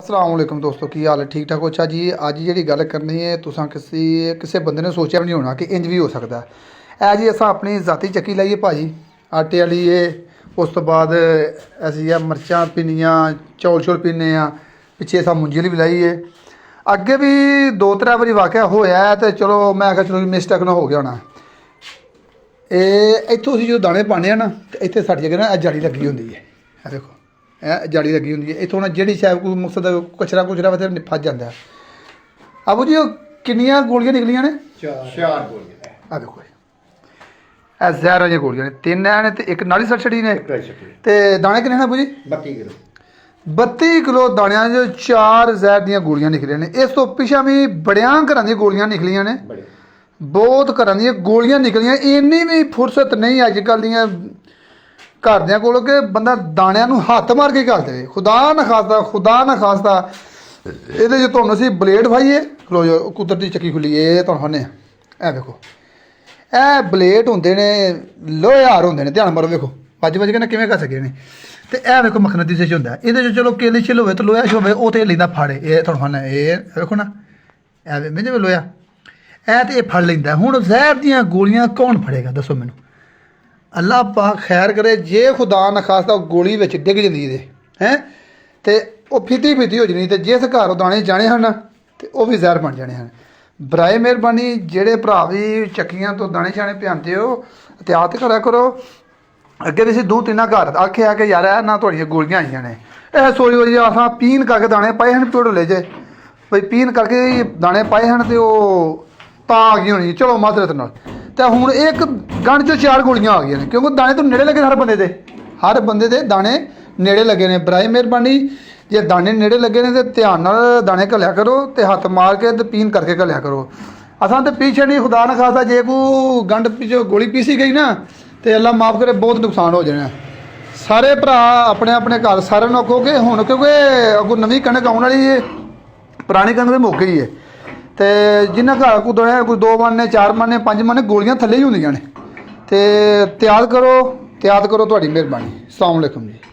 अस्सलाम वालेकुम दोस्तों की हाल है ठीक ठाक हो। अच्छा जी अज जी गल करनी है तुसा किसी बंदे ने सोचा भी नहीं होना कि इंज भी हो सकता है। जी अस अपनी जाती चक्की लाइए भाजी आटे वाली है। उस तो बाद असी मिर्चा पीनिया चौल शौल पीने पिछे अस मुंजी भी लाई है। अगे भी दो त्रै बारी वाकया होया है तो चलो मैं आखिया चलो मिसटेक ना हो गया होना। इतों अं जो दाने पाने ना तो इतने साड़ी जगह ना जाली लगी होंगी है। देखो जाली लगी होंगी है इतों जी शायद कोई मकसद कचरा कुचरा वैसे फस जाता है। अबू जी किनिया गोलियां निकलियां ने? चार गोलियां। आ देखो जहर वाली गोलियां ने तीन है तो एक नाली सड़ छड़ी ने ते दाने किन्ने ने अबू जी? 32 किलो 32 किलो दाणियां जो 4 जहर दी गोलियां निकलियां ने। इस तो पिछा भी बड़ियां घरां दी गोलियां निकलियां ने, बहुत घरां दी गोलियां निकलियां। इन्नी भी फुरसत नहीं अजकल दियां घरदियां कोल कि बंदा दाणियां नूं हत्थ मार के कर दे। खुदा ना खास्ता ਇਹਦੇ जो तुहानूं असीं ब्लेड फाइए खलो जो कुदरती चक्की खुली है तुहानूं ने ए देखो ए ब्लेड होंदे ने लोहार होंदे ने। ध्यान मारो देखो बज के ना किवें घस गए ने ते ए देखो मखनती से होंदा इहदे च चलो केले छिल होवे तो लोहा होवे ओह ते लैंदा फाड़े। ये तुहानूं ने ये देखो ना ए में जिवें लोहा ए ते फड़ लैंदा। हुण जहर दियां गोलियां कौन फड़ेगा दसो मैनूं? अल्लाह पाक खैर करे जे खुदा न खास्ता गोली विच डिग जांदी है तो वह फिती फिती हो जानी। तो जिस घर दाने जाने हैं तो वह भी जहर बन जाने हैं। बराए मेहरबानी जेड़े भरा भी चक्कियां तो दाने शाने पिआंदे हो एहतियात करा करो। अगे भी असीं 2-3 घर आख्या कि यार ना थोड़ियां गोलियां आईयां ने यह सोच सोच असां पीन करके दाने पाए हैं ढोले जे भाई पीन करके दाने पाए हैं तो तां आ गई होनी चलो माजरत नाल। तो हुण एक गंढ चो 4 गोलियां आ गई ने क्योंकि दाने तो नेड़े लगे हर बंदे दे दाने नेड़े लगे ने। बराए मेहरबानी जे दाने नेड़े लगे ने तो ध्यान नाल दाने घलिया करो तो हत्थ मार के तो पीन करके घलिया करो। असां तो पीछे नहीं खुदा न खास्ता जे कोई गंढ पिछो गोली पीसी गई ना तो अल्लाह माफ़ करे बहुत नुकसान हो जाना। सारे भरा अपने अपने घर सारे नूं आखो कि हुण क्योंकि अगों नवीं कणक आउण वाली है पुरानी कणक तो मुक गई है तो जिन्हें घर को दौड़े कोई 2 मन 4 मन 5 मन गोलियां थल्ले ही होंदियां ने। तो त्याग करो तुहाडी मेहरबानी। अस्सलाम वालेकुम जी।